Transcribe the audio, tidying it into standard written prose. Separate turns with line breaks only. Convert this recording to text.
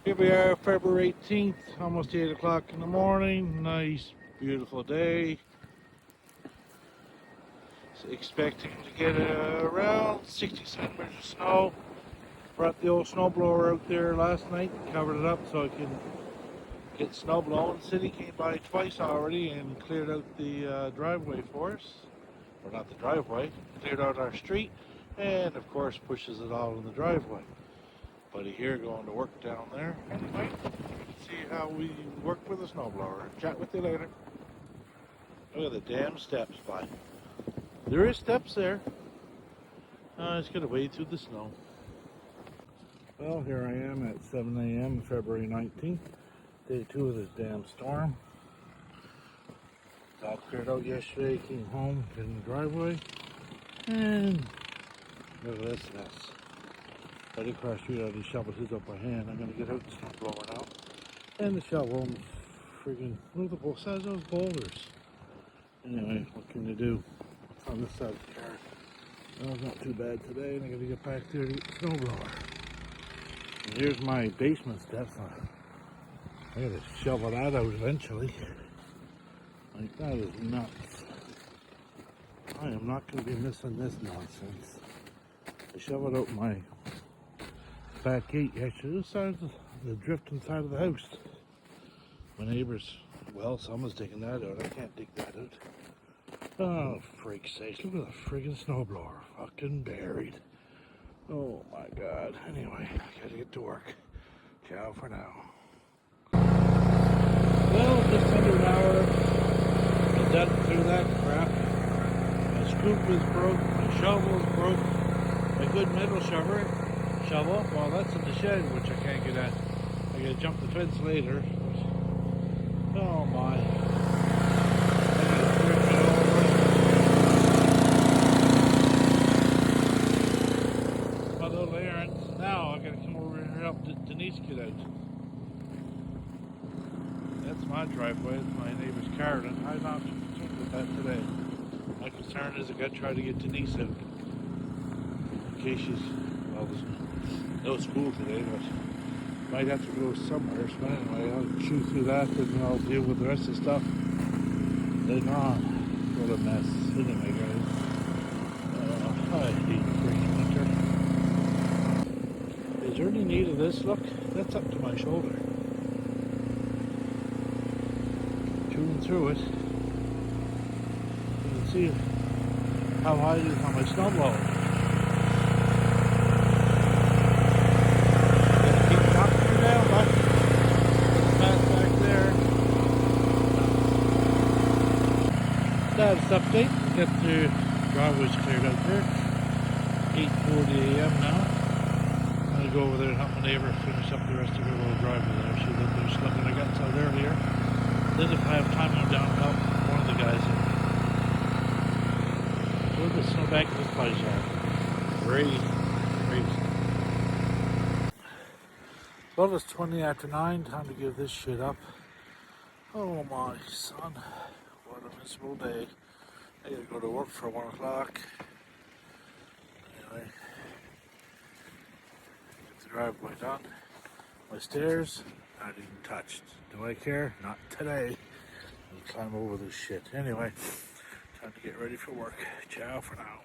Here we are, February 18th, almost 8 o'clock in the morning. Nice, beautiful day. So expecting to get around 60 centimeters of snow. Brought the old snowblower out there last night and covered it up so I can get snow blowing. The city came by twice already and cleared out the driveway for us. Or not the driveway, cleared out our street and of course pushes it all in the driveway. Buddy here going to work down there. Anyway, see how we work with a snowblower. Chat with you later. Look at the damn steps by. There is steps there. It's gonna wade through the snow. Well, here I am at 7 a.m. February 19th, day 2 of this damn storm. It's all cleared out yesterday, came home, get in the driveway, and look at this mess. Right across the street, I already shoveled his up by hand. I'm gonna get out the snowblower now. And the shovel and friggin' look at both sides of those boulders. Anyway, what can you do? What's on this side of the car? Well, it's not too bad today, and I gotta get back there to get the snowblower. And here's my basement steps. I gotta shovel that out eventually. Like, that is nuts. I am not gonna be missing this nonsense. I shoveled out my back gate yesterday. This side of the drifting side of the house. My neighbors, well, someone's digging that out. I can't dig that out. Oh, freak's sake. Look at the friggin' snowblower. Fucking buried. Oh my god. Anyway, I gotta get to work. Ciao for now. Well, just under an hour. I dug through that crap. My scoop is broke. My shovel is broke. My good metal shovel, well, that's in the shed, which I can't get at. I gotta jump the fence later. Oh my. I gotta thrift it over. My little errands. Now I gotta come over here and help Denise get out. That's my driveway. It's my neighbor's car, and I'm not concerned with that today. My concern is I gotta try to get Denise out. In case she's, well, there's no school today, but might have to go somewhere. So anyway, I'll chew through that and then I'll deal with the rest of the stuff later on. What a mess. Anyway, guys, I hate freaking winter. Is there any need of this? Look, that's up to my shoulder. Chewing through it. You can see how high it is on my snowblower. Status update. We got the driveways cleared out there. 8:40 a.m. now. I'm gonna go over there and help my neighbor finish up the rest of her little driveway there. She lived there slugging her guts out earlier. Then if I have time, I'm down to help one of the guys in. Look at the snowbank in this place yard. Great. Well, it's 20 after 9. Time to give this shit up. Oh my son. What a miserable day. I gotta go to work for 1 o'clock. Anyway, get the driveway done. My stairs, not even touched. Do I care? Not today. I'll climb over this shit. Anyway, time to get ready for work. Ciao for now.